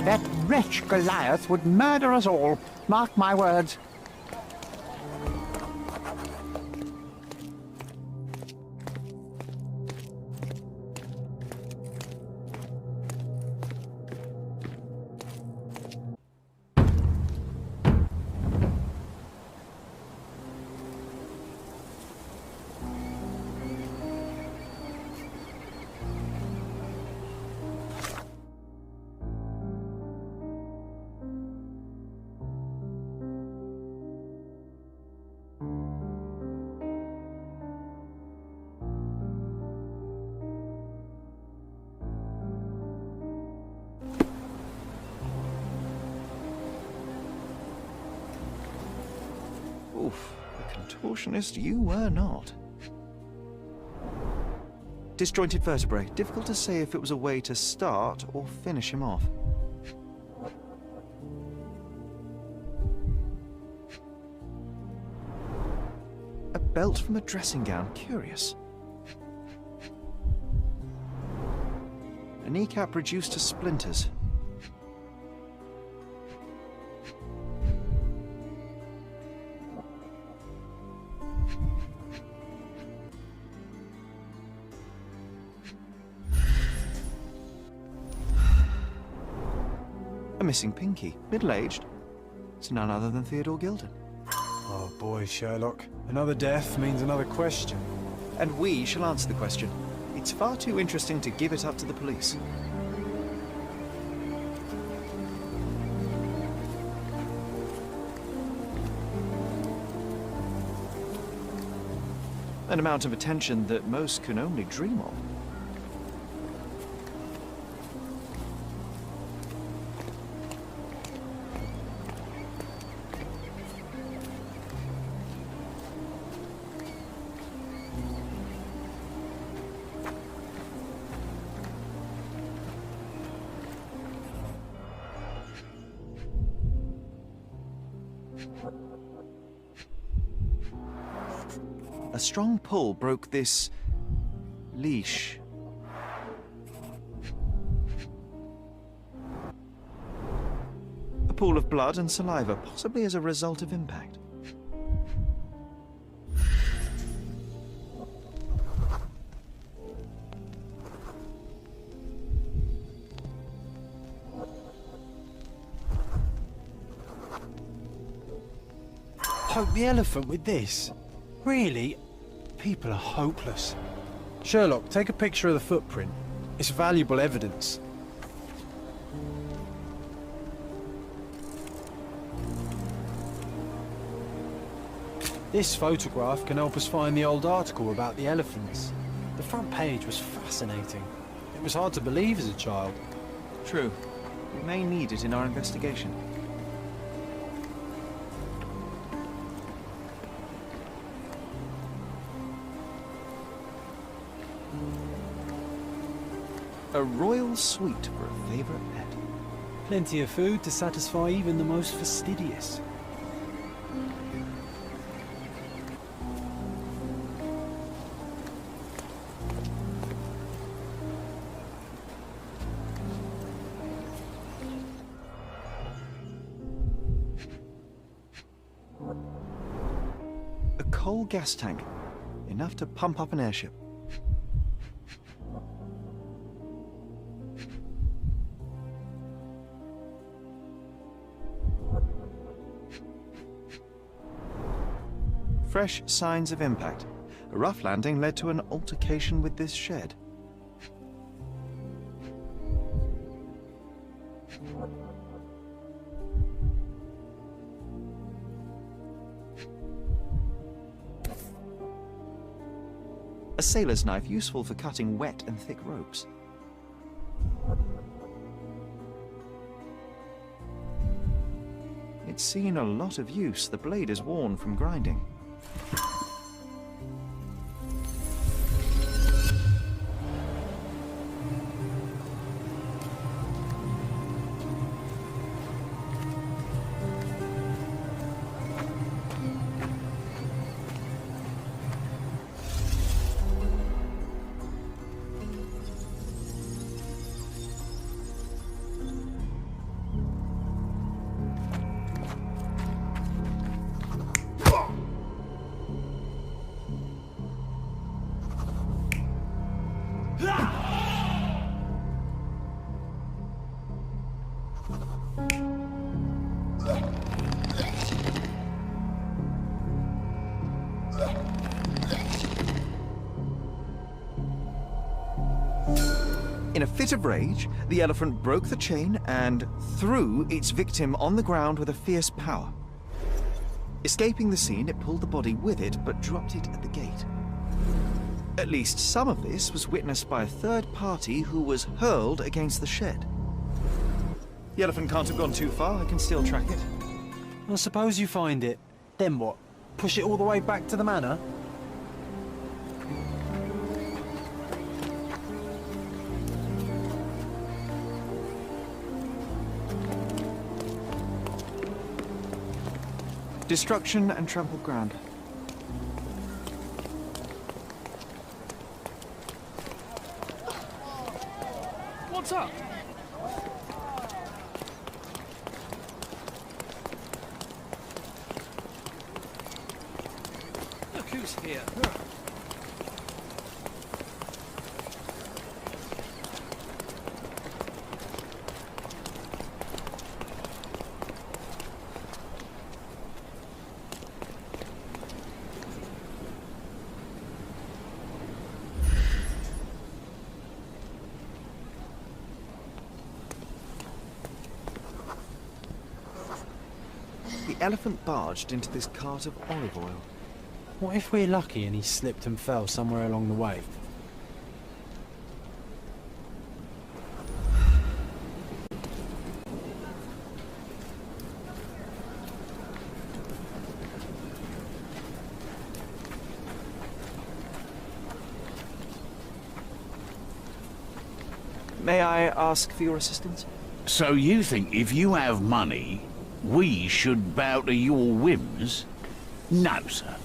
That wretch Goliath would murder us all. Mark my words. Oof, the contortionist you were not. Disjointed vertebrae. Difficult to say if it was a way to start or finish him off. A belt from a dressing gown. Curious. A kneecap reduced to splinters. A missing pinky. Middle-aged. It's none other than Theodore Gilded. Oh boy, Sherlock. Another death means another question. And we shall answer the question. It's far too interesting to give it up to the police. An amount of attention that most can only dream of. A strong pull broke this leash. A pool of blood and saliva, possibly as a result of impact. Poke the elephant with this? Really? People are hopeless. Sherlock, take a picture of the footprint. It's valuable evidence. This photograph can help us find the old article about the elephants. The front page was fascinating. It was hard to believe as a child. True. We may need it in our investigation. A royal suite for a favourite pet. Plenty of food to satisfy even the most fastidious. A coal gas tank. Enough to pump up an airship. Fresh signs of impact. A rough landing led to an altercation with this shed. A sailor's knife, useful for cutting wet and thick ropes. It's seen a lot of use. The blade is worn from grinding. In a fit of rage, the elephant broke the chain and threw its victim on the ground with a fierce power. Escaping the scene, it pulled the body with it, but dropped it at the gate. At least some of this was witnessed by a third party who was hurled against the shed. The elephant can't have gone too far. I can still track it. Well, suppose you find it. Then what? Push it all the way back to the manor? Destruction and trampled ground. What's up? Look who's here. The elephant barged into this cart of olive oil. What if we're lucky and he slipped and fell somewhere along the way? May I ask for your assistance? So you think if you have money, we should bow to your whims? No, sir.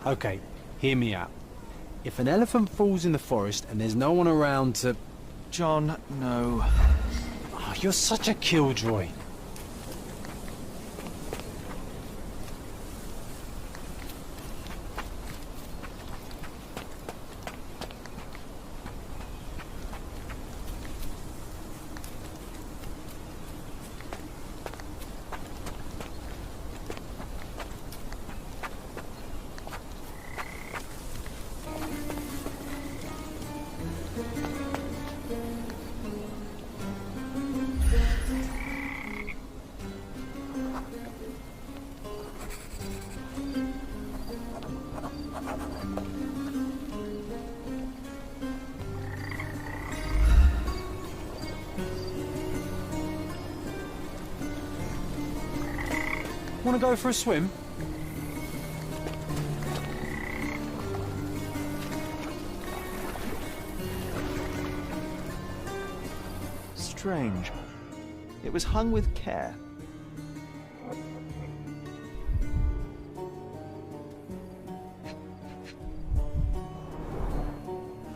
Okay, hear me out. If an elephant falls in the forest and there's no one around to... John, no. Oh, you're such a killjoy. Want to go for a swim? Strange. It was hung with care.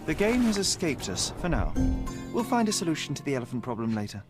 The game has escaped us, for now. We'll find a solution to the elephant problem later.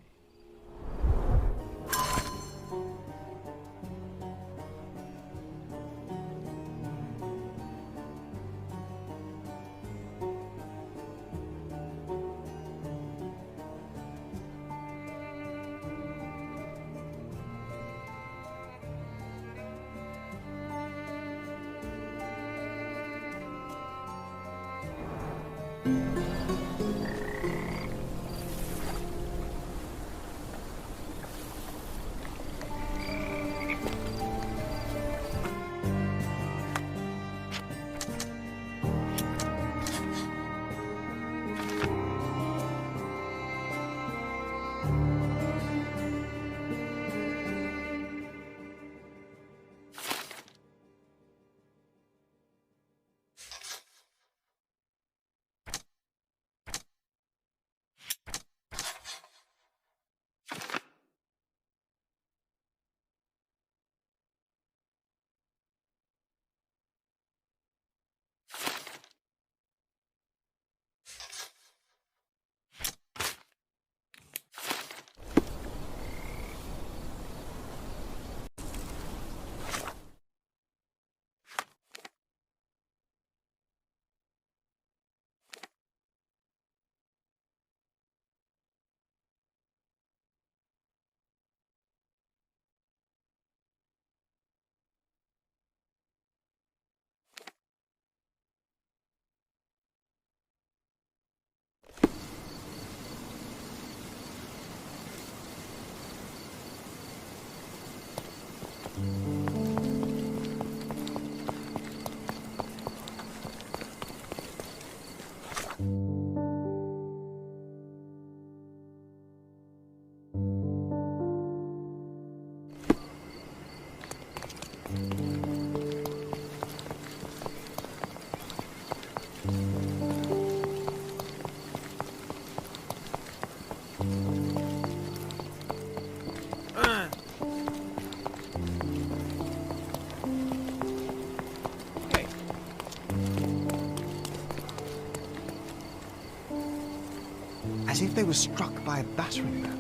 As if they were struck by a battering ram.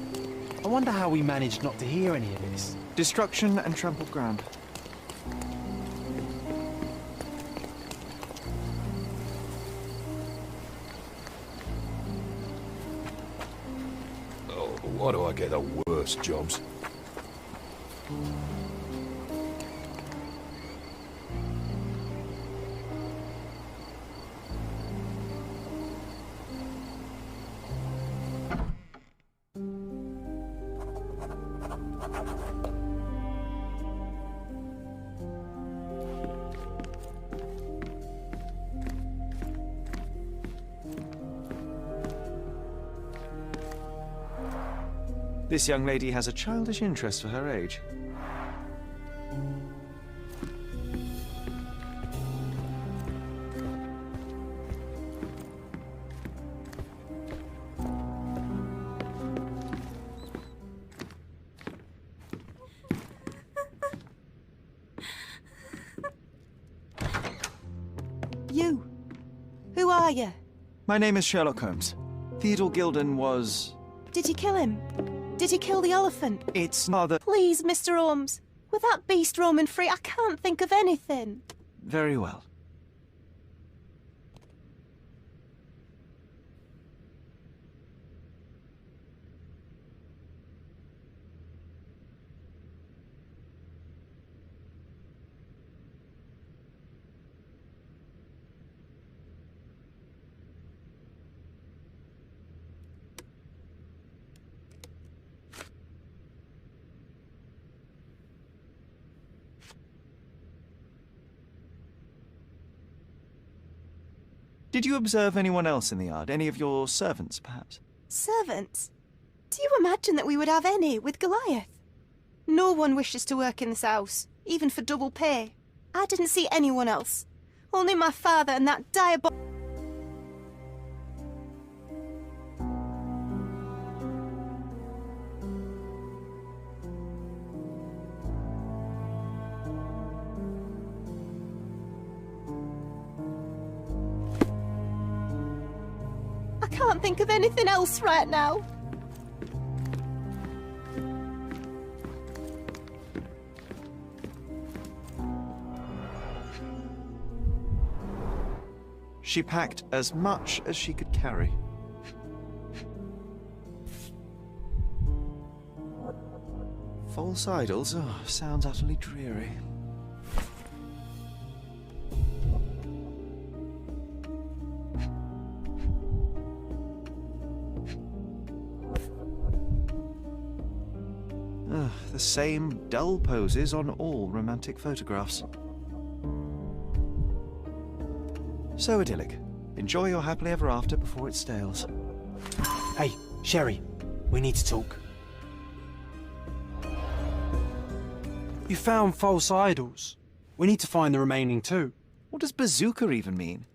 I wonder how we managed not to hear any of this. Destruction and trampled ground. Oh, why do I get the worst jobs? This young lady has a childish interest for her age. You. Who are you? My name is Sherlock Holmes. Theodore Gilden was... Did you kill him? Did you kill the elephant? It's rather... Please, Mr. Holmes. With that beast roaming free, I can't think of anything. Very well. Did you observe anyone else in the yard? Any of your servants, perhaps? Servants? Do you imagine that we would have any with Goliath? No one wishes to work in this house, even for double pay. I didn't see anyone else. Only my father and that diabolical... I can't think of anything else right now. She packed as much as she could carry. False idols? Oh, sounds utterly dreary. The same dull poses on all romantic photographs. So idyllic. Enjoy your happily ever after before it stales. Hey, Sherry, we need to talk. You found false idols. We need to find the remaining two. What does bazooka even mean?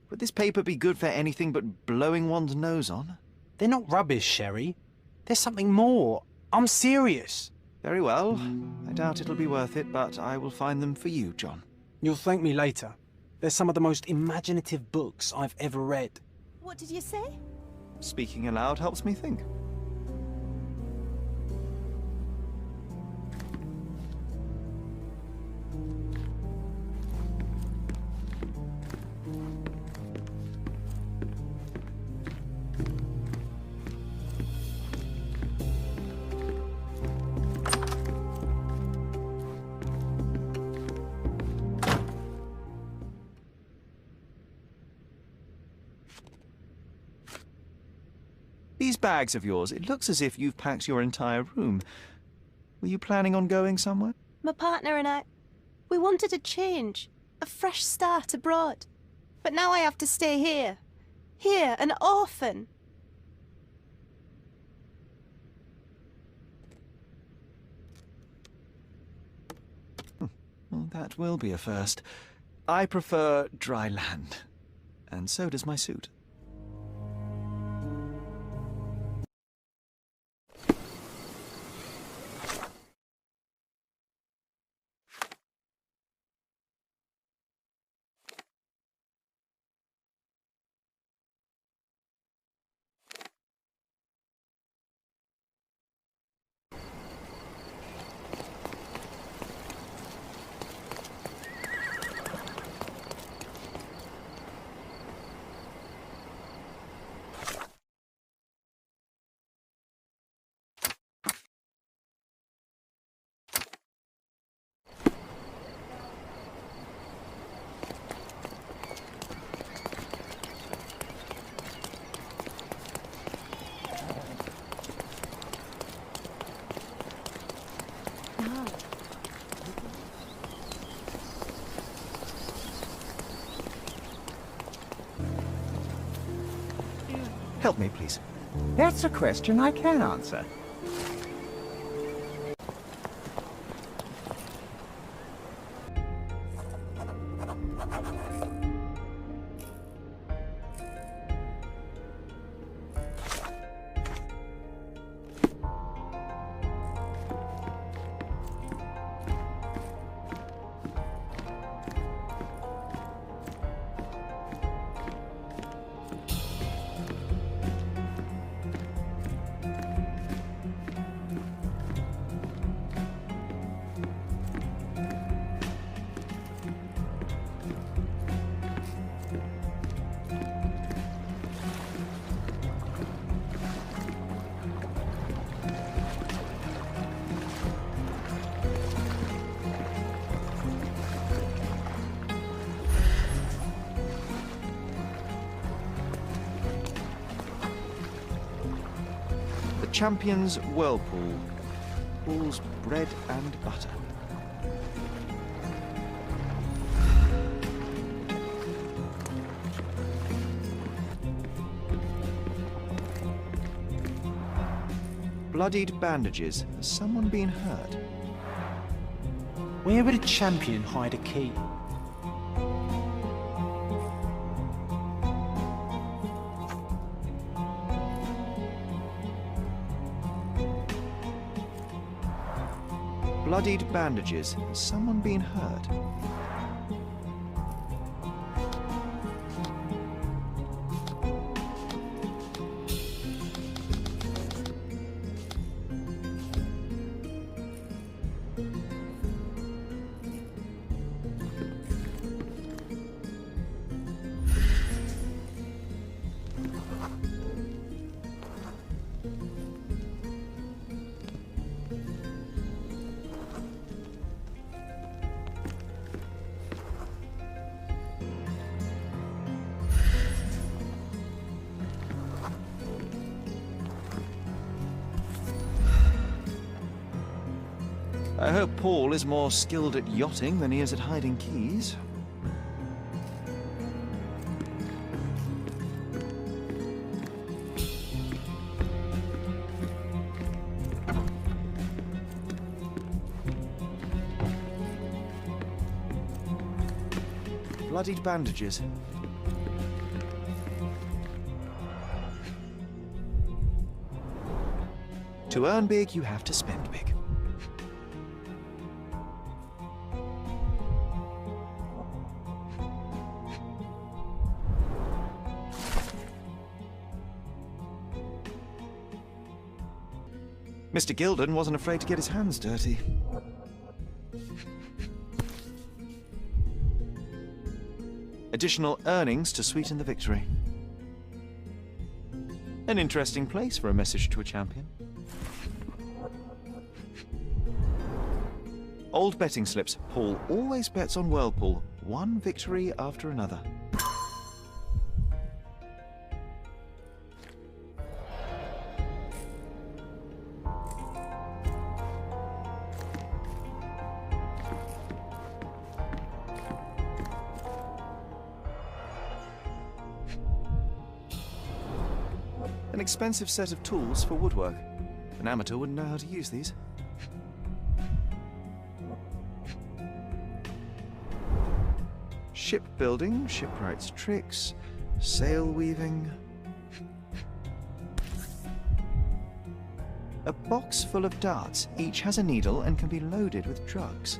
Would this paper be good for anything but blowing one's nose on? They're not rubbish, Sherry. There's something more. I'm serious. Very well. I doubt it'll be worth it, but I will find them for you, John. You'll thank me later. They're some of the most imaginative books I've ever read. What did you say? Speaking aloud helps me think. These bags of yours, it looks as if you've packed your entire room. Were you planning on going somewhere? My partner and I, we wanted a change, a fresh start abroad. But now I have to stay here. Here, an orphan. Well, That will be a first. I prefer dry land. And so does my suit. Help me, please. That's a question I can answer. Champion's Whirlpool. Pool's bread and butter. Bloodied bandages. Has someone been hurt? Where would a champion hide a key? Bloodied bandages. Has someone been hurt? I hope Paul is more skilled at yachting than he is at hiding keys. Bloodied bandages. To earn big, you have to spend big. Mr. Gilden wasn't afraid to get his hands dirty. Additional earnings to sweeten the victory. An interesting place for a message to a champion. Old betting slips. Paul always bets on Whirlpool. One victory after another. An expensive set of tools for woodwork. An amateur wouldn't know how to use these. Shipbuilding, shipwright's tricks, sail weaving. A box full of darts. Each has a needle and can be loaded with drugs.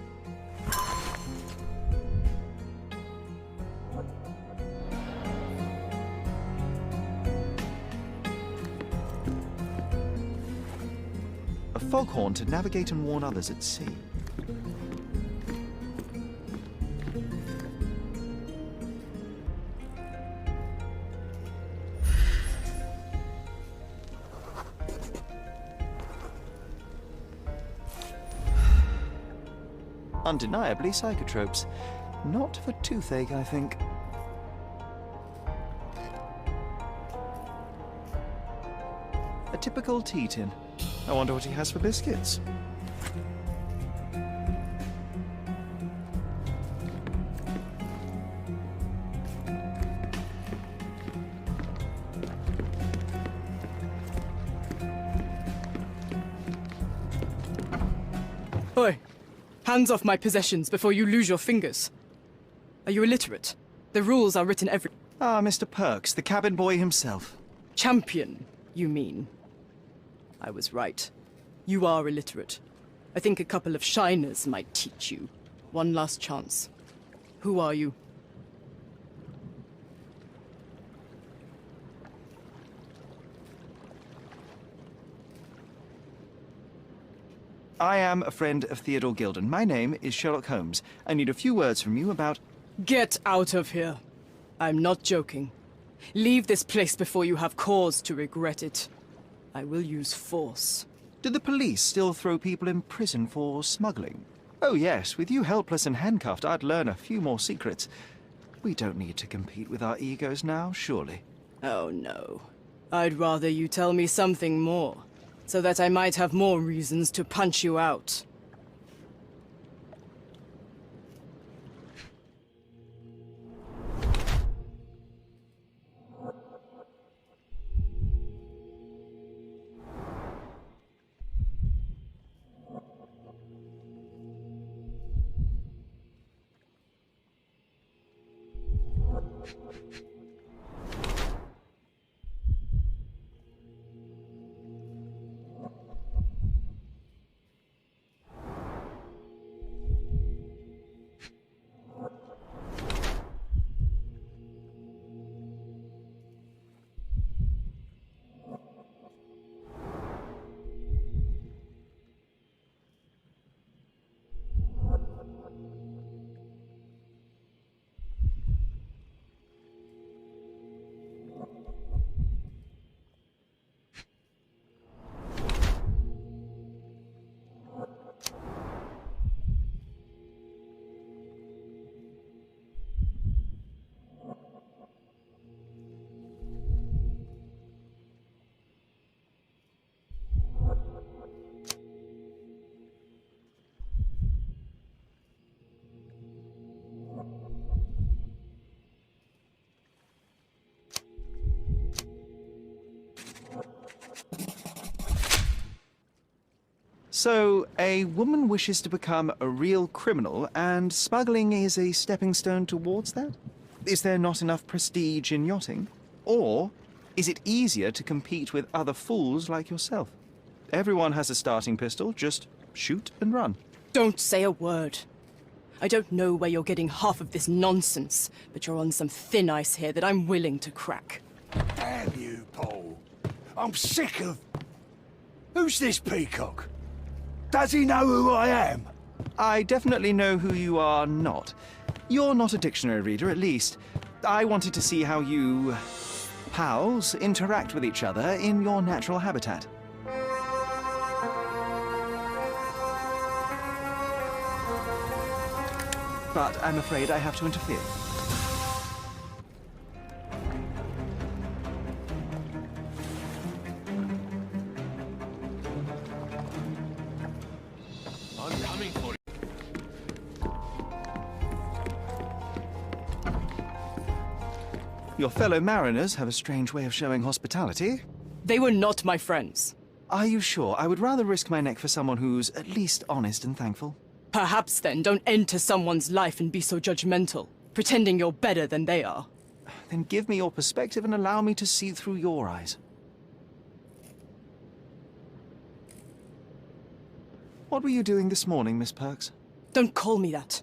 A foghorn to navigate and warn others at sea. Undeniably psychotropes. Not for toothache, I think. A typical tea tin. I wonder what he has for biscuits. Oi! Hands off my possessions before you lose your fingers. Are you illiterate? The rules are written every... Ah, Mr. Perks, the cabin boy himself. Champion, you mean? I was right. You are illiterate. I think a couple of shiners might teach you. One last chance. Who are you? I am a friend of Theodore Gilden. My name is Sherlock Holmes. I need a few words from you about... Get out of here. I'm not joking. Leave this place before you have cause to regret it. I will use force. Do the police still throw people in prison for smuggling? Oh yes, with you helpless and handcuffed, I'd learn a few more secrets. We don't need to compete with our egos now, surely. Oh no. I'd rather you tell me something more, so that I might have more reasons to punch you out. So, a woman wishes to become a real criminal, and smuggling is a stepping stone towards that? Is there not enough prestige in yachting? Or is it easier to compete with other fools like yourself? Everyone has a starting pistol, just shoot and run. Don't say a word. I don't know where you're getting half of this nonsense, but you're on some thin ice here that I'm willing to crack. Damn you, Paul. I'm sick of... Who's this peacock? Does he know who I am? I definitely know who you are not. You're not a dictionary reader, at least. I wanted to see how you... pals interact with each other in your natural habitat. But I'm afraid I have to interfere. I'm coming for you. Your fellow mariners have a strange way of showing hospitality. They were not my friends. Are you sure? I would rather risk my neck for someone who's at least honest and thankful. Perhaps then don't enter someone's life and be so judgmental. pretending you're better than they are. Then give me your perspective and allow me to see through your eyes. What were you doing this morning, Miss Perks? Don't call me that.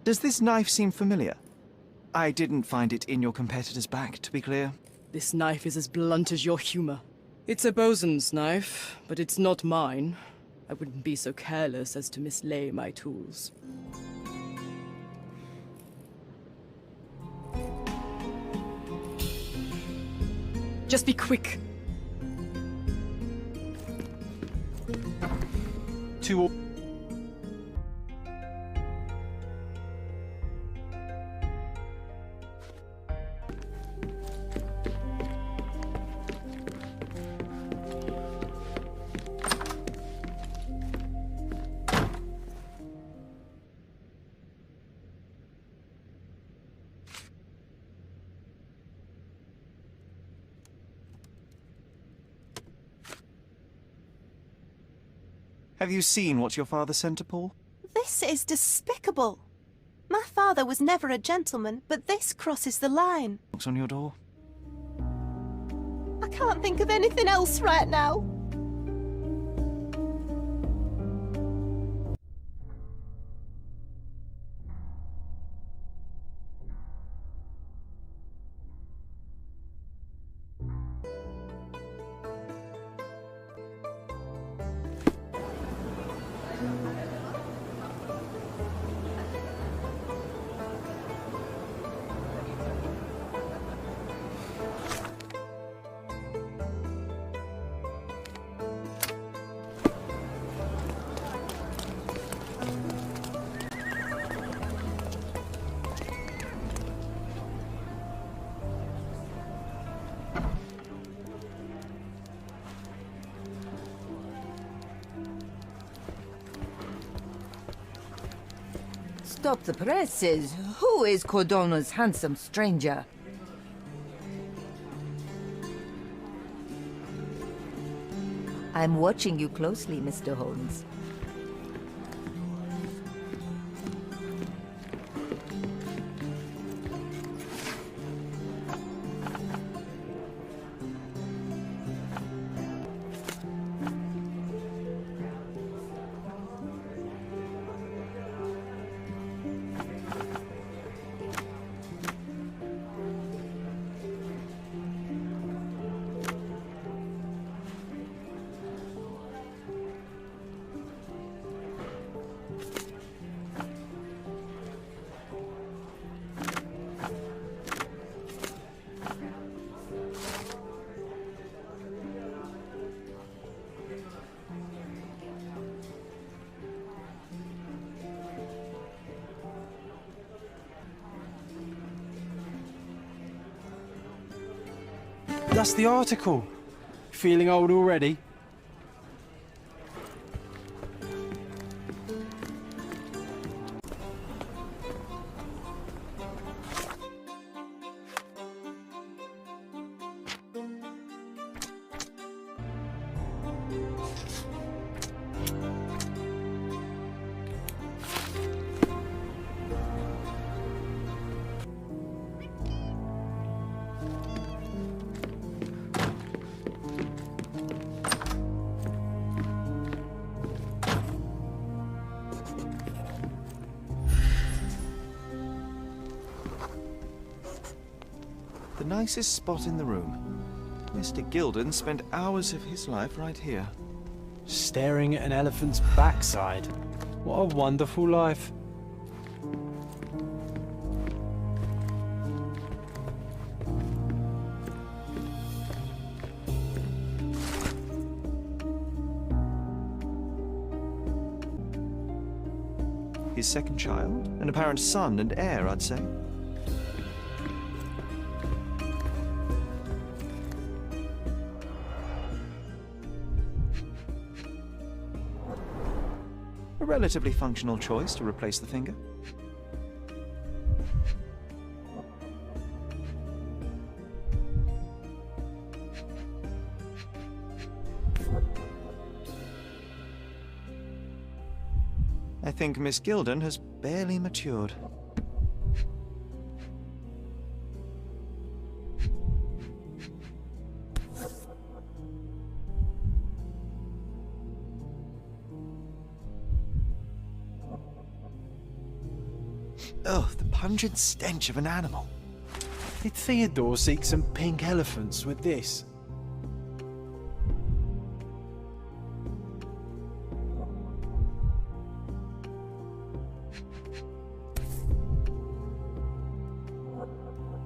Does this knife seem familiar? I didn't find it in your competitor's back, to be clear. This knife is as blunt as your humor. It's a bosun's knife, but it's not mine. I wouldn't be so careless as to mislay my tools. Just be quick. Two. Have you seen what your father sent to Paul? This is despicable. My father was never a gentleman, but this crosses the line. Knocks on your door? I can't think of anything else right now. Stop the presses. Who is Cordona's handsome stranger? I'm watching you closely, Mr. Holmes. That's the article. Feeling old already? The nicest spot in the room. Mr. Gilden spent hours of his life right here. Staring at an elephant's backside. What a wonderful life. His second child? An apparent son and heir, I'd say. A relatively functional choice to replace the finger. I think Miss Gilden has barely matured. Oh, the pungent stench of an animal. Did Theodore seek some pink elephants with this?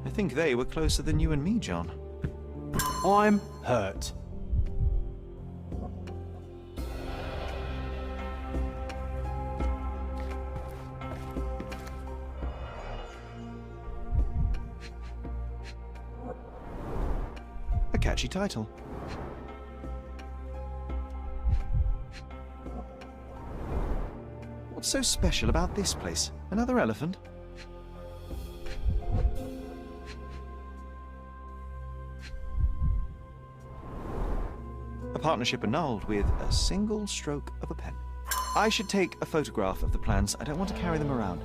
I think they were closer than you and me, John. I'm hurt. A catchy title. What's so special about this place? Another elephant? A partnership annulled with a single stroke of a pen. I should take a photograph of the plans. I don't want to carry them around.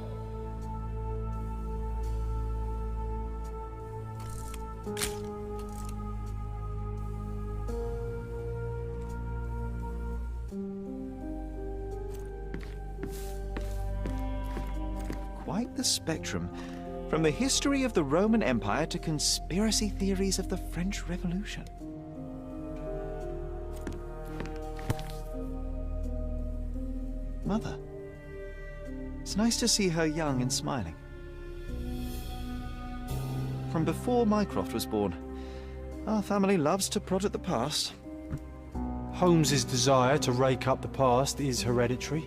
Quite the spectrum. From the history of the Roman Empire to conspiracy theories of the French Revolution. Mother. It's nice to see her young and smiling. From before Mycroft was born, our family loves to prod at the past. Holmes's desire to rake up the past is hereditary.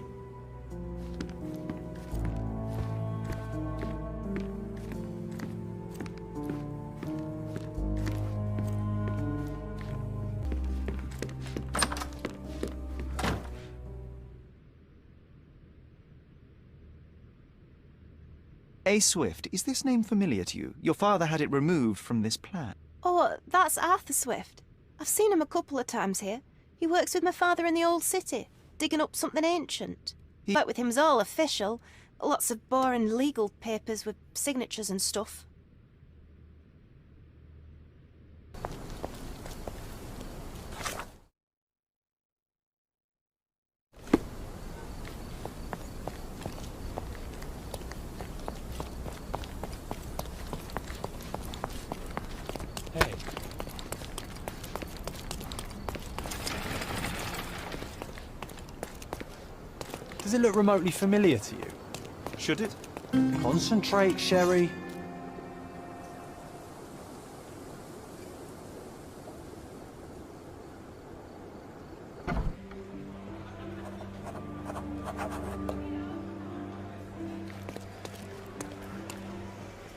A. Swift, is this name familiar to you? Your father had it removed from this plan. Oh, that's Arthur Swift. I've seen him a couple of times here. He works with my father in the old city, digging up something ancient. Work with him's all official. Lots of boring legal papers with signatures and stuff. Hey. Does it look remotely familiar to you? Should it? Concentrate, Sherry.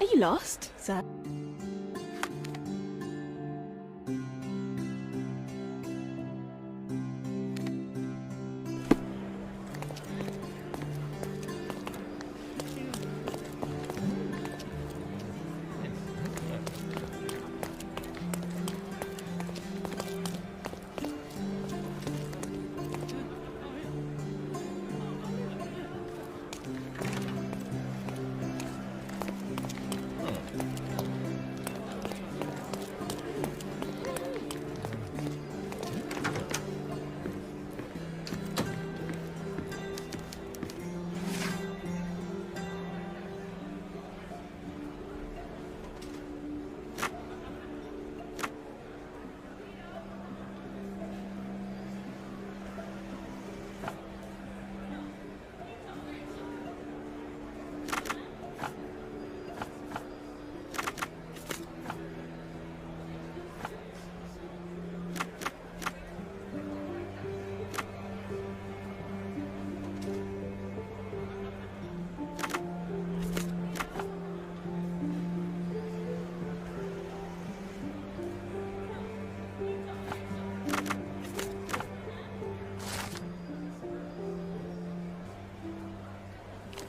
Are you lost, sir?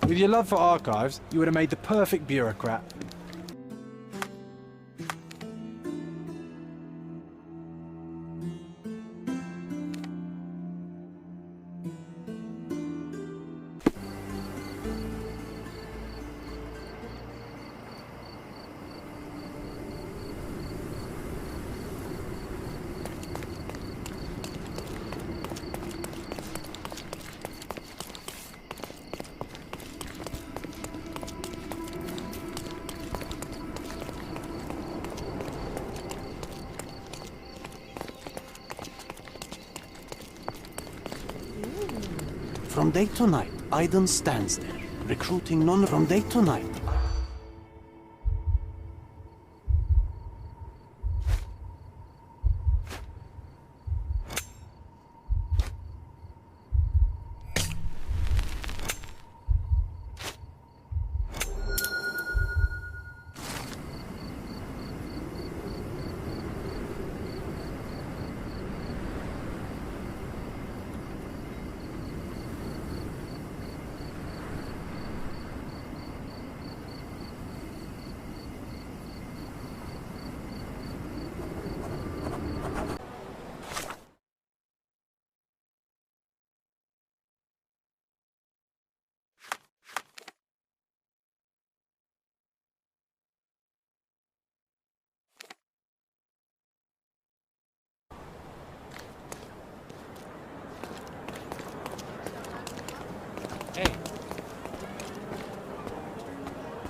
With your love for archives, you would have made the perfect bureaucrat. From day to night, Aiden stands there, recruiting none from day to night.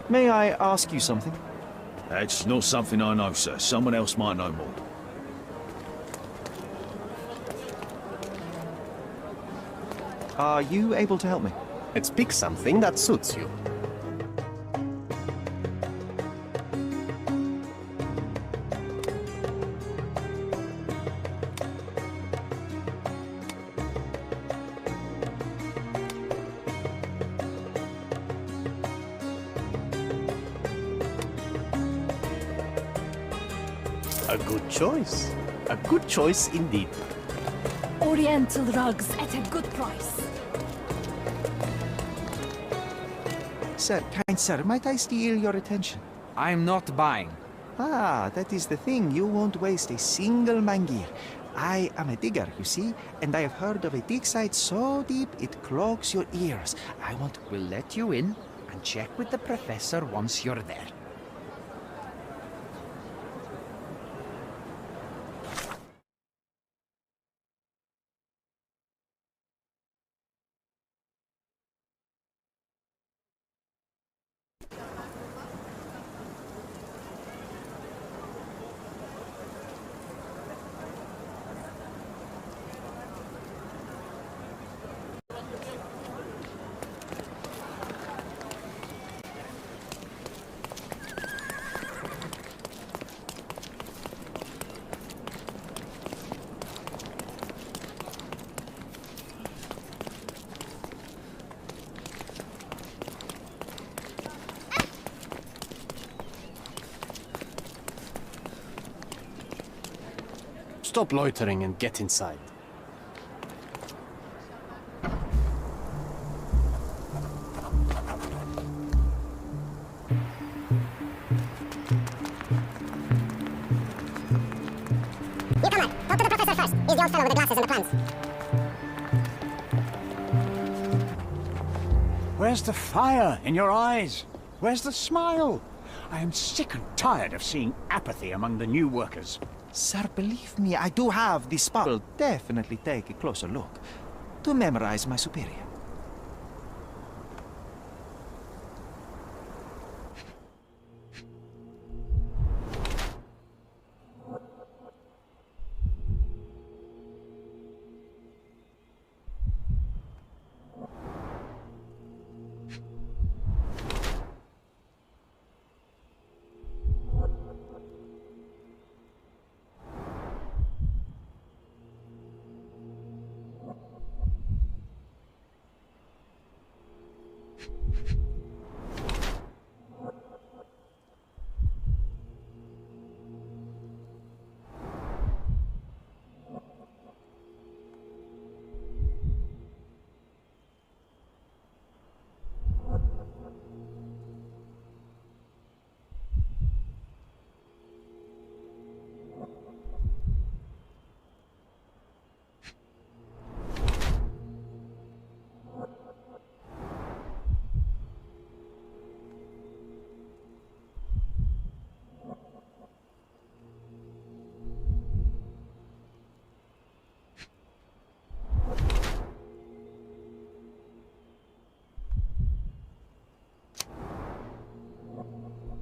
May I ask you something? That's not something I know, sir. Someone else might know more. Are you able to help me? Let's pick something that suits you. A good choice. A good choice indeed. Oriental rugs at a good price. Sir, kind sir, might I steal your attention? I'm not buying. Ah, that is the thing. You won't waste a single mangir. I am a digger, you see, and I have heard of a dig site so deep it clogs your ears. We'll let you in and check with the professor once you're there. Stop loitering and get inside. Newcomer, talk to the professor first. He's the old fellow with the glasses and the plans. Where's the fire in your eyes? Where's the smile? I am sick and tired of seeing apathy among the new workers. Sir, believe me, I do have the spark. Will definitely take a closer look to memorize my superior.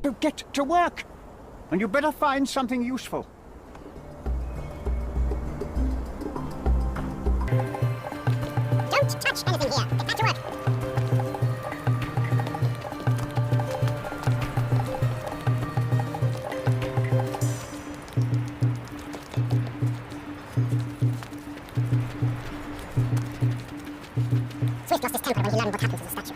To get to work! And you better find something useful. Jump Don't touch anything here. Get back to work. Swift lost his temper when he learned what happened to the statue.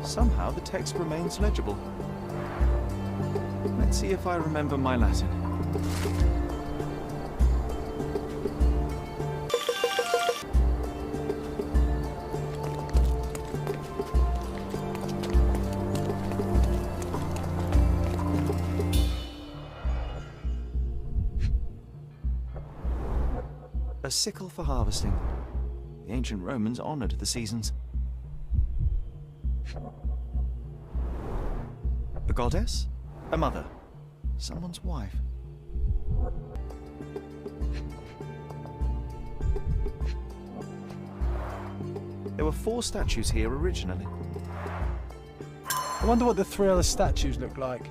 Somehow the text remains legible. Let's see if I remember my Latin. A sickle for harvesting. The ancient Romans honored the seasons. A goddess? A mother? Someone's wife? There were 4 statues here originally. I wonder what the 3 other statues look like.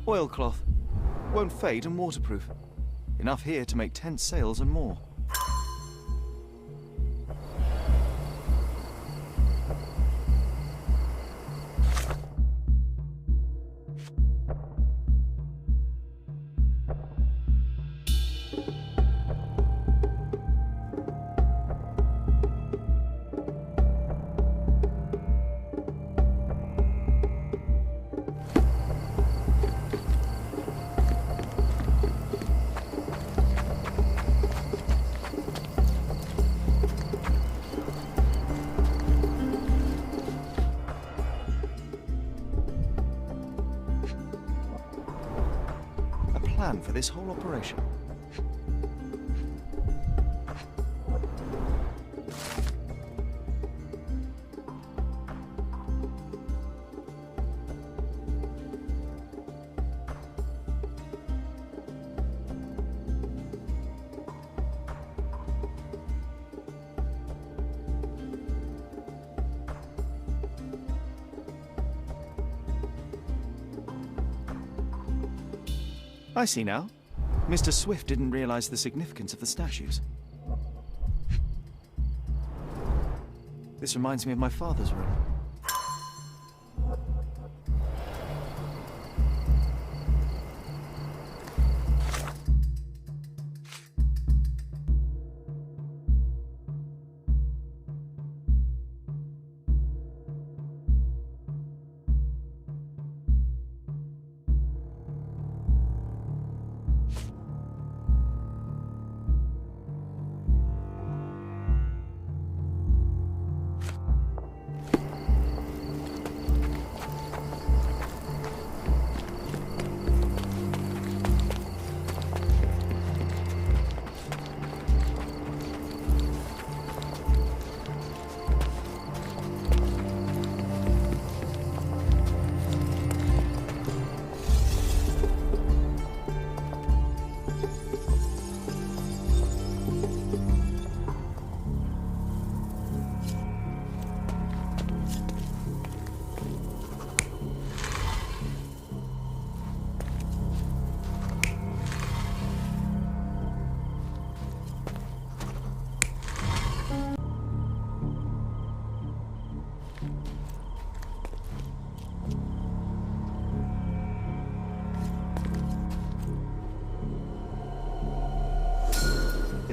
Oilcloth. Won't fade and waterproof. Enough here to make tent sails and more. Plan for this whole operation. I see now. Mr. Swift didn't realize the significance of the statues. This reminds me of my father's room.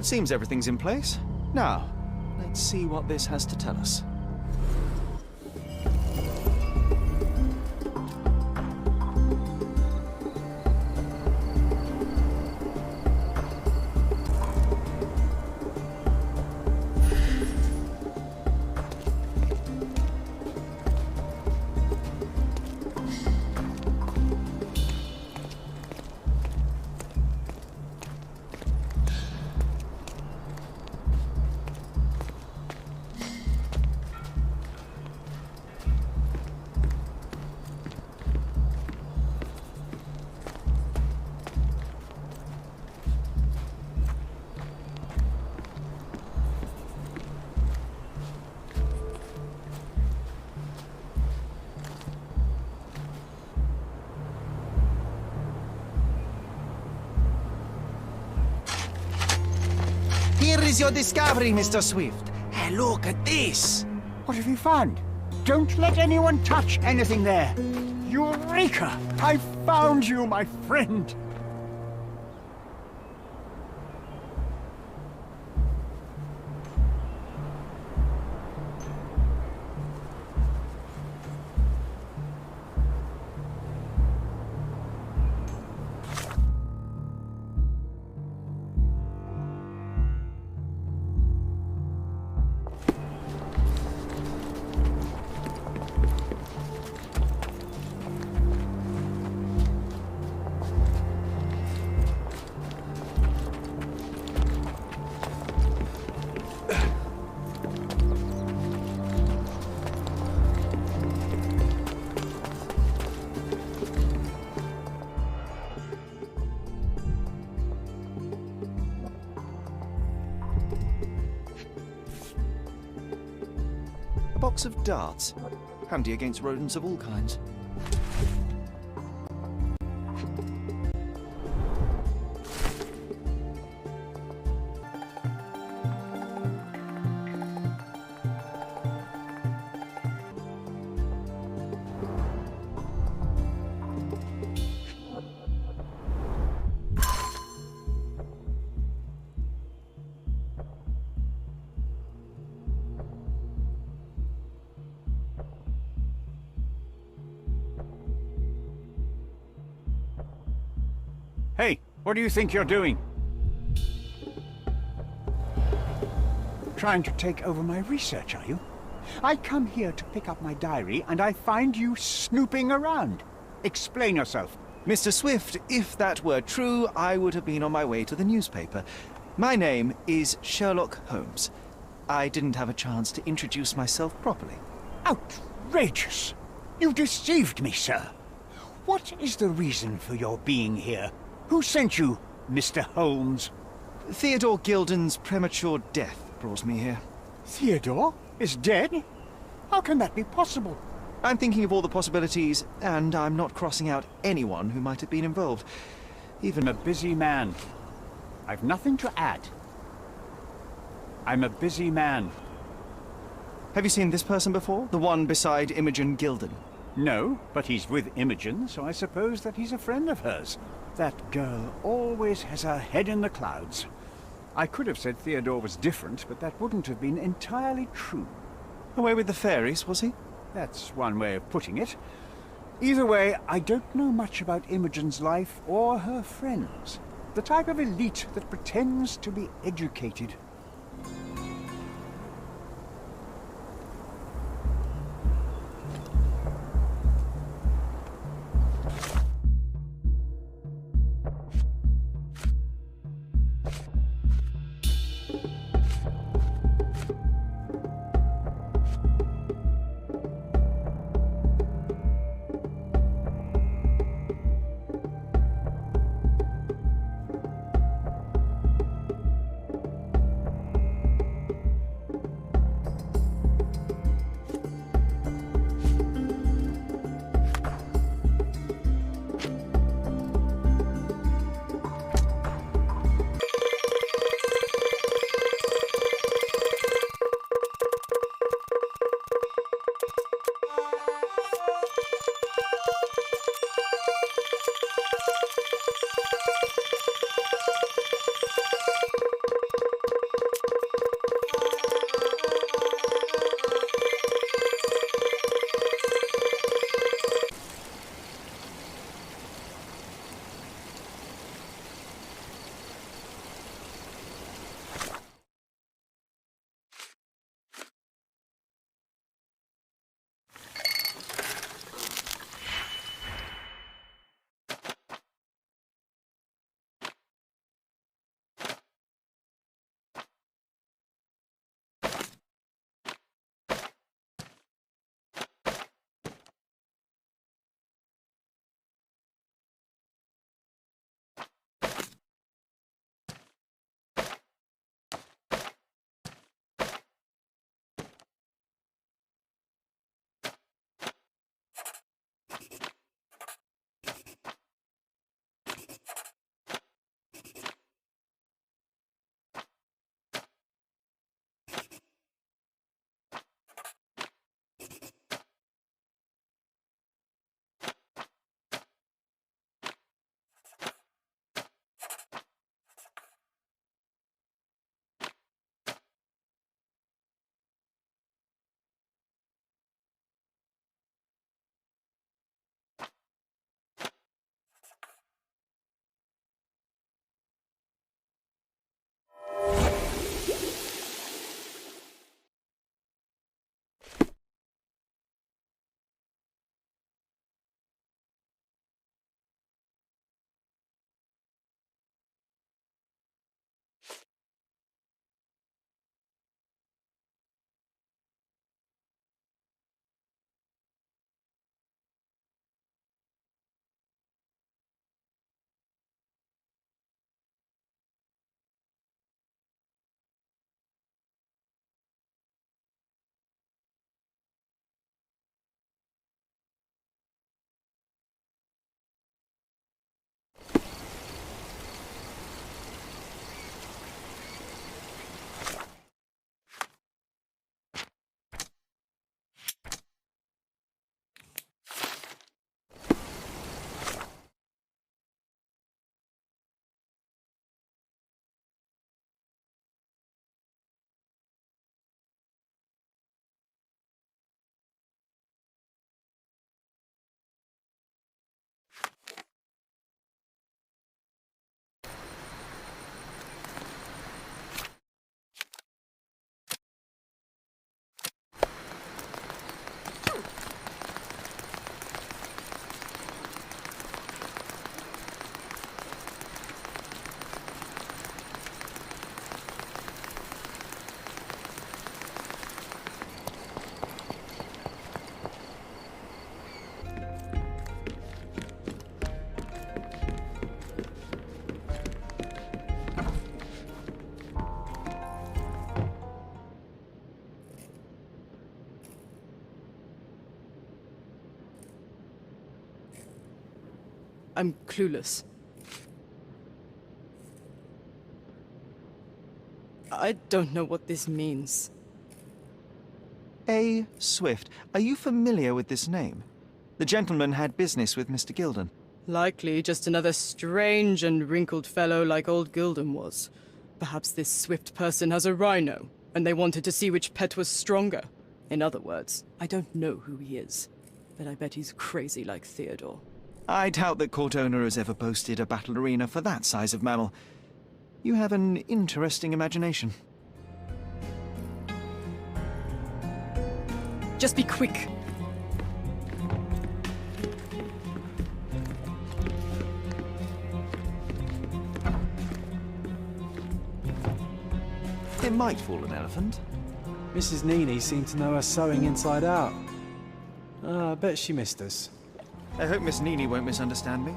seems everything's in place. Now, let's see what this has to tell us. Here is your discovery, Mr. Swift. Hey, look at this. What have you found? Don't let anyone touch anything there. Eureka! I found you, my friend. A box of darts. Handy against rodents of all kinds. Hey, what do you think you're doing? Trying to take over my research, are you? I come here to pick up my diary, and I find you snooping around. Explain yourself. Mr. Swift, if that were true, I would have been on my way to the newspaper. My name is Sherlock Holmes. I didn't have a chance to introduce myself properly. Outrageous! You deceived me, sir. What is the reason for your being here? Who sent you, Mr. Holmes? Theodore Gilden's premature death brought me here. Theodore is dead? How can that be possible? I'm thinking of all the possibilities, and I'm not crossing out anyone who might have been involved. I'm a busy man. I've nothing to add. I'm a busy man. Have you seen this person before? The one beside Imogen Gilden? No, but he's with Imogen, so I suppose that he's a friend of hers. That girl always has her head in the clouds. I could have said Theodore was different, but that wouldn't have been entirely true. Away with the fairies, was he? That's one way of putting it. Either way, I don't know much about Imogen's life or her friends. The type of elite that pretends to be educated. I'm clueless. I don't know what this means. A. Swift. Are you familiar with this name? The gentleman had business with Mr. Gilden. Likely just another strange and wrinkled fellow like old Gilden was. Perhaps this Swift person has a rhino, and they wanted to see which pet was stronger. In other words, I don't know who he is, but I bet he's crazy like Theodore. I doubt that Cordona has ever boasted a battle arena for that size of mammal. You have an interesting imagination. Just be quick. It might fool an elephant. Mrs. Nini seemed to know her sewing inside out. I bet she missed us. I hope Miss Nini won't misunderstand me.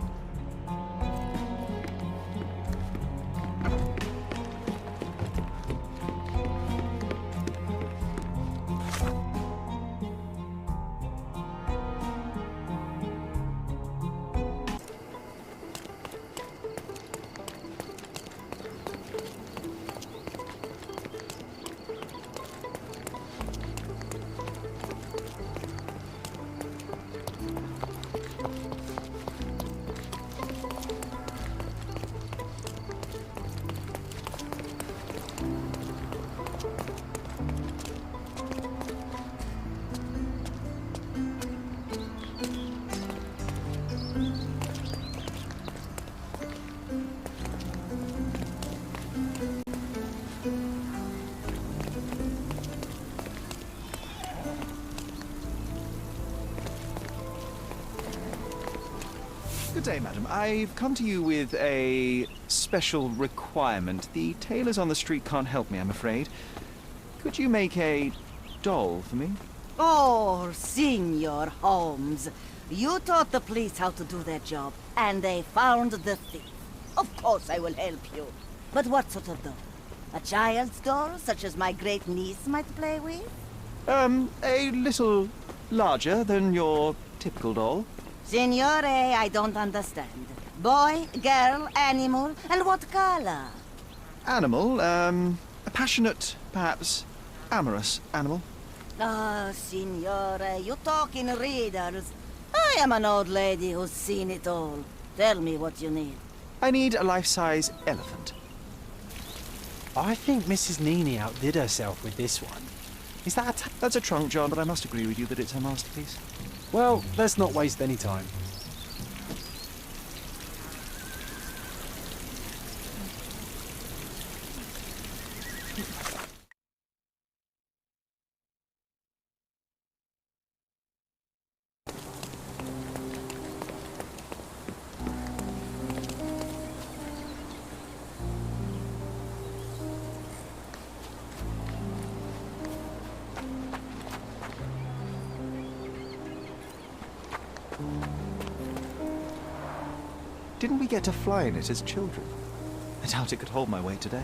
Good day, madam. I've come to you with a special requirement. The tailors on the street can't help me, I'm afraid. Could you make a doll for me? Oh, Senor Holmes. You taught the police how to do their job, and they found the thief. Of course I will help you. But what sort of doll? A child's doll, such as my great-niece might play with? A little larger than your typical doll. Signore, I don't understand. Boy, girl, animal, and what color? Animal, a passionate, perhaps amorous animal. Ah, Signore, you talk in riddles. I am an old lady who's seen it all. Tell me what you need. I need a life-size elephant. I think Mrs. Nini outdid herself with this one. Is that a That's a trunk, John, but I must agree with you that it's her masterpiece. Well, let's not waste any time. Didn't we get to fly in it as children? I doubt it could hold my weight today.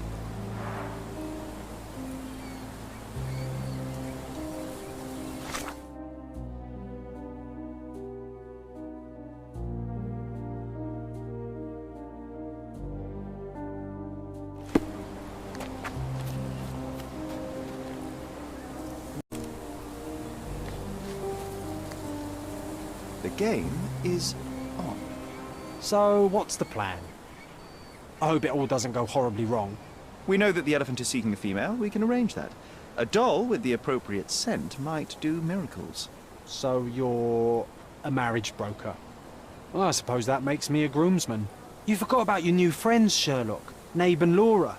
The game is on. So, what's the plan? I hope it all doesn't go horribly wrong. We know that the elephant is seeking a female. We can arrange that. A doll with the appropriate scent might do miracles. So you're a marriage broker. Well, I suppose that makes me a groomsman. You forgot about your new friends, Sherlock. Nabe and Laura.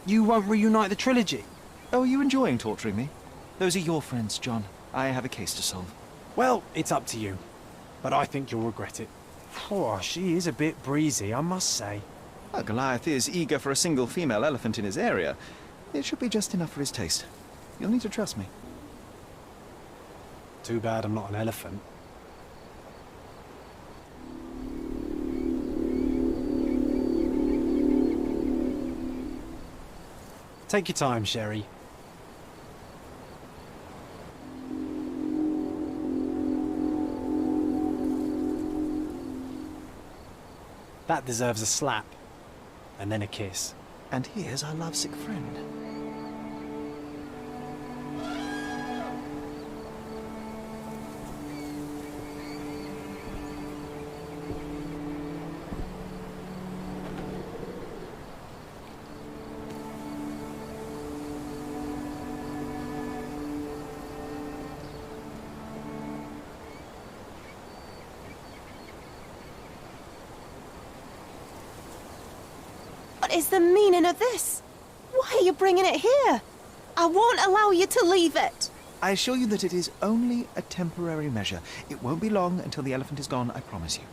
You won't reunite the trilogy. Oh, are you enjoying torturing me? Those are your friends, John. I have a case to solve. Well, it's up to you. But I think you'll regret it. Oh, she is a bit breezy, I must say. Well, Goliath is eager for a single female elephant in his area. It should be just enough for his taste. You'll need to trust me. Too bad I'm not an elephant. Take your time, Sherry. That deserves a slap. And then a kiss. And here's our lovesick friend. What is the meaning of this? Why are you bringing it here? I won't allow you to leave it. I assure you that it is only a temporary measure. It won't be long until the elephant is gone, I promise you.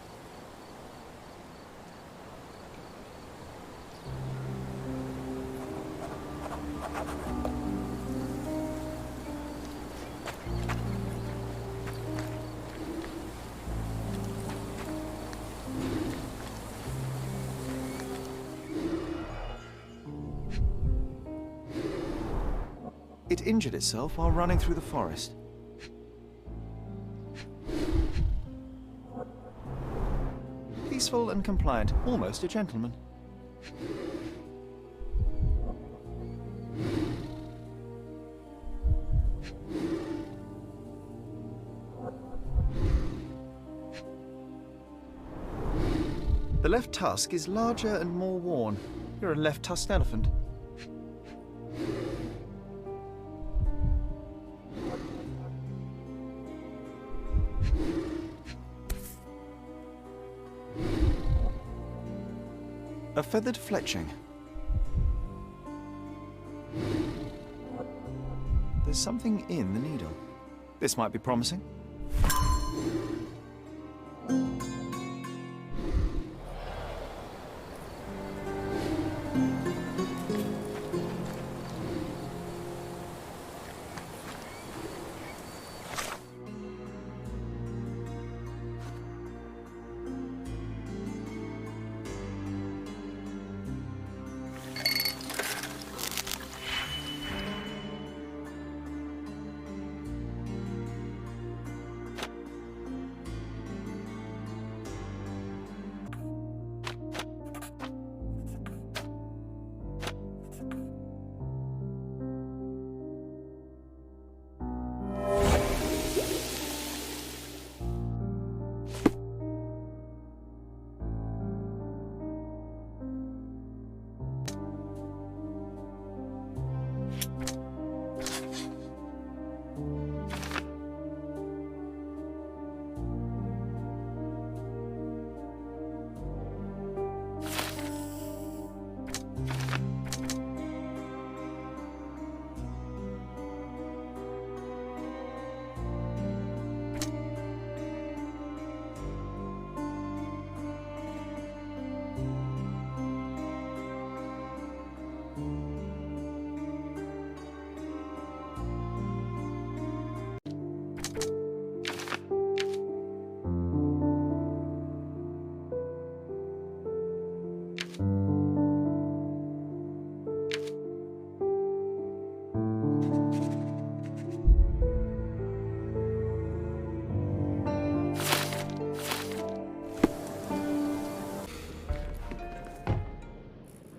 It injured itself while running through the forest. Peaceful and compliant, almost a gentleman. The left tusk is larger and more worn. You're a left-tusked elephant. A feathered fletching. There's something in the needle. This might be promising.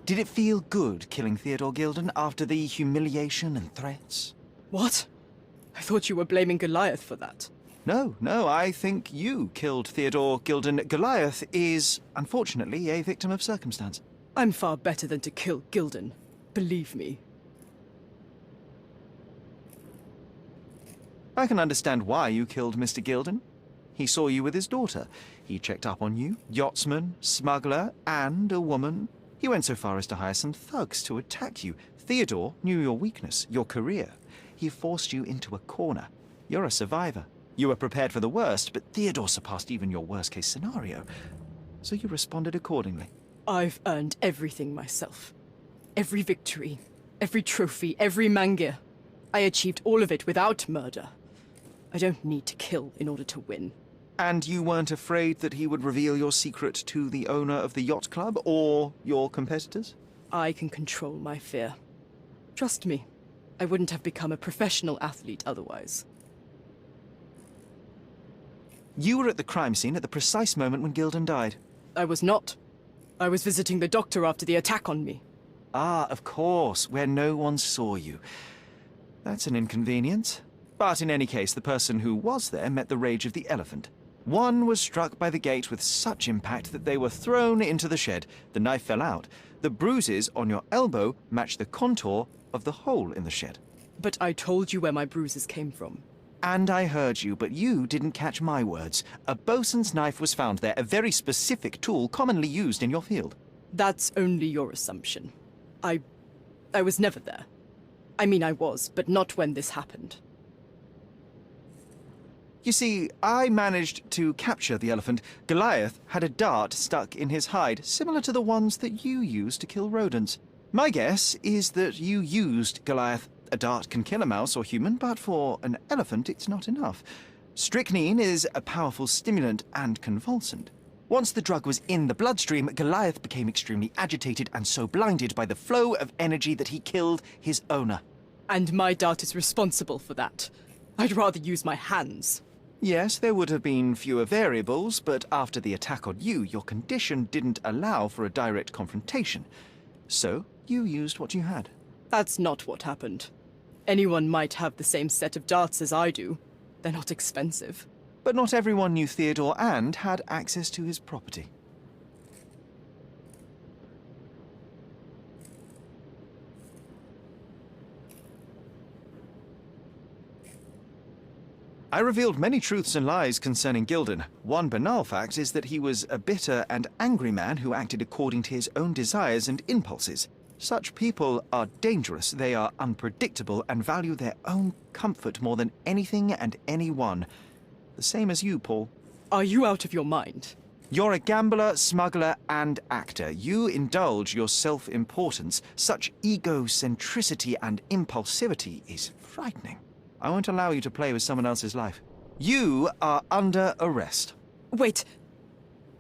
Did it feel good killing Theodore Gilden after the humiliation and threats? What? I thought you were blaming Goliath for that. No, I think you killed Theodore Gilden. Goliath is, unfortunately, a victim of circumstance. I'm far better than to kill Gilden. Believe me. I can understand why you killed Mr. Gilden. He saw you with his daughter. He checked up on you, yachtsman, smuggler, and a woman. He went so far as to hire some thugs to attack you. Theodore knew your weakness, your career. He forced you into a corner. You're a survivor. You were prepared for the worst, but Theodore surpassed even your worst-case scenario. So you responded accordingly. I've earned everything myself. Every victory, every trophy, every mangir. I achieved all of it without murder. I don't need to kill in order to win. And you weren't afraid that he would reveal your secret to the owner of the yacht club or your competitors? I can control my fear. Trust me, I wouldn't have become a professional athlete otherwise. You were at the crime scene at the precise moment when Gilden died. I was not. I was visiting the doctor after the attack on me. Ah, of course, where no one saw you. That's an inconvenience. But in any case, the person who was there met the rage of the elephant. One was struck by the gate with such impact that they were thrown into the shed. The knife fell out. The bruises on your elbow match the contour of the hole in the shed. But I told you where my bruises came from. And I heard you, but you didn't catch my words. A bosun's knife was found there, a very specific tool commonly used in your field. That's only your assumption. I was never there. I mean, I was, but not when this happened. You see, I managed to capture the elephant. Goliath had a dart stuck in his hide, similar to the ones that you used to kill rodents. My guess is that you used Goliath. A dart can kill a mouse or human, but for an elephant, it's not enough. Strychnine is a powerful stimulant and convulsant. Once the drug was in the bloodstream, Goliath became extremely agitated and so blinded by the flow of energy that he killed his owner. And my dart is responsible for that. I'd rather use my hands. Yes, there would have been fewer variables, but after the attack on you, your condition didn't allow for a direct confrontation. So, you used what you had. That's not what happened. Anyone might have the same set of darts as I do. They're not expensive. But not everyone knew Theodore and had access to his property. I revealed many truths and lies concerning Gilden. One banal fact is that he was a bitter and angry man who acted according to his own desires and impulses. Such people are dangerous, they are unpredictable, and value their own comfort more than anything and anyone. The same as you, Paul. Are you out of your mind? You're a gambler, smuggler, and actor. You indulge your self-importance. Such egocentricity and impulsivity is frightening. I won't allow you to play with someone else's life. You are under arrest. Wait.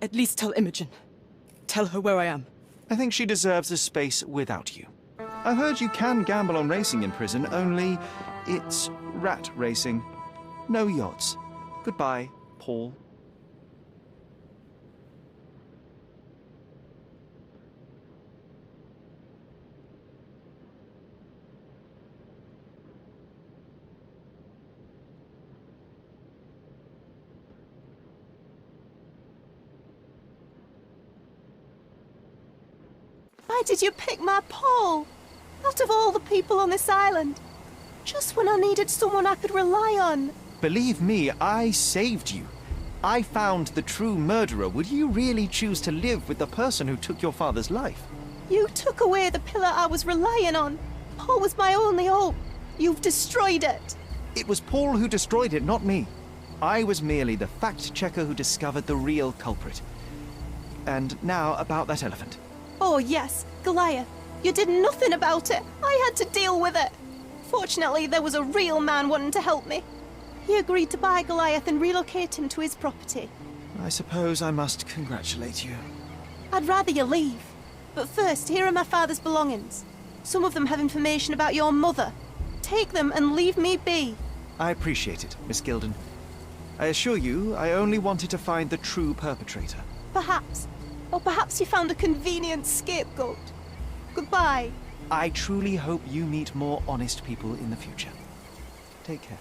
At least tell Imogen. Tell her where I am. I think she deserves a space without you. I've heard you can gamble on racing in prison, only it's rat racing. No yachts. Goodbye, Paul. Why did you pick my Paul? Out of all the people on this island. Just when I needed someone I could rely on. Believe me, I saved you. I found the true murderer. Would you really choose to live with the person who took your father's life? You took away the pillar I was relying on. Paul was my only hope. You've destroyed it. It was Paul who destroyed it, not me. I was merely the fact-checker who discovered the real culprit. And now about that elephant. Oh yes, Goliath. You did nothing about it. I had to deal with it. Fortunately, there was a real man wanting to help me. He agreed to buy Goliath and relocate him to his property. I suppose I must congratulate you. I'd rather you leave. But first, here are my father's belongings. Some of them have information about your mother. Take them and leave me be. I appreciate it, Miss Gilden. I assure you, I only wanted to find the true perpetrator. Perhaps. Or perhaps you found a convenient scapegoat. Goodbye. I truly hope you meet more honest people in the future. Take care.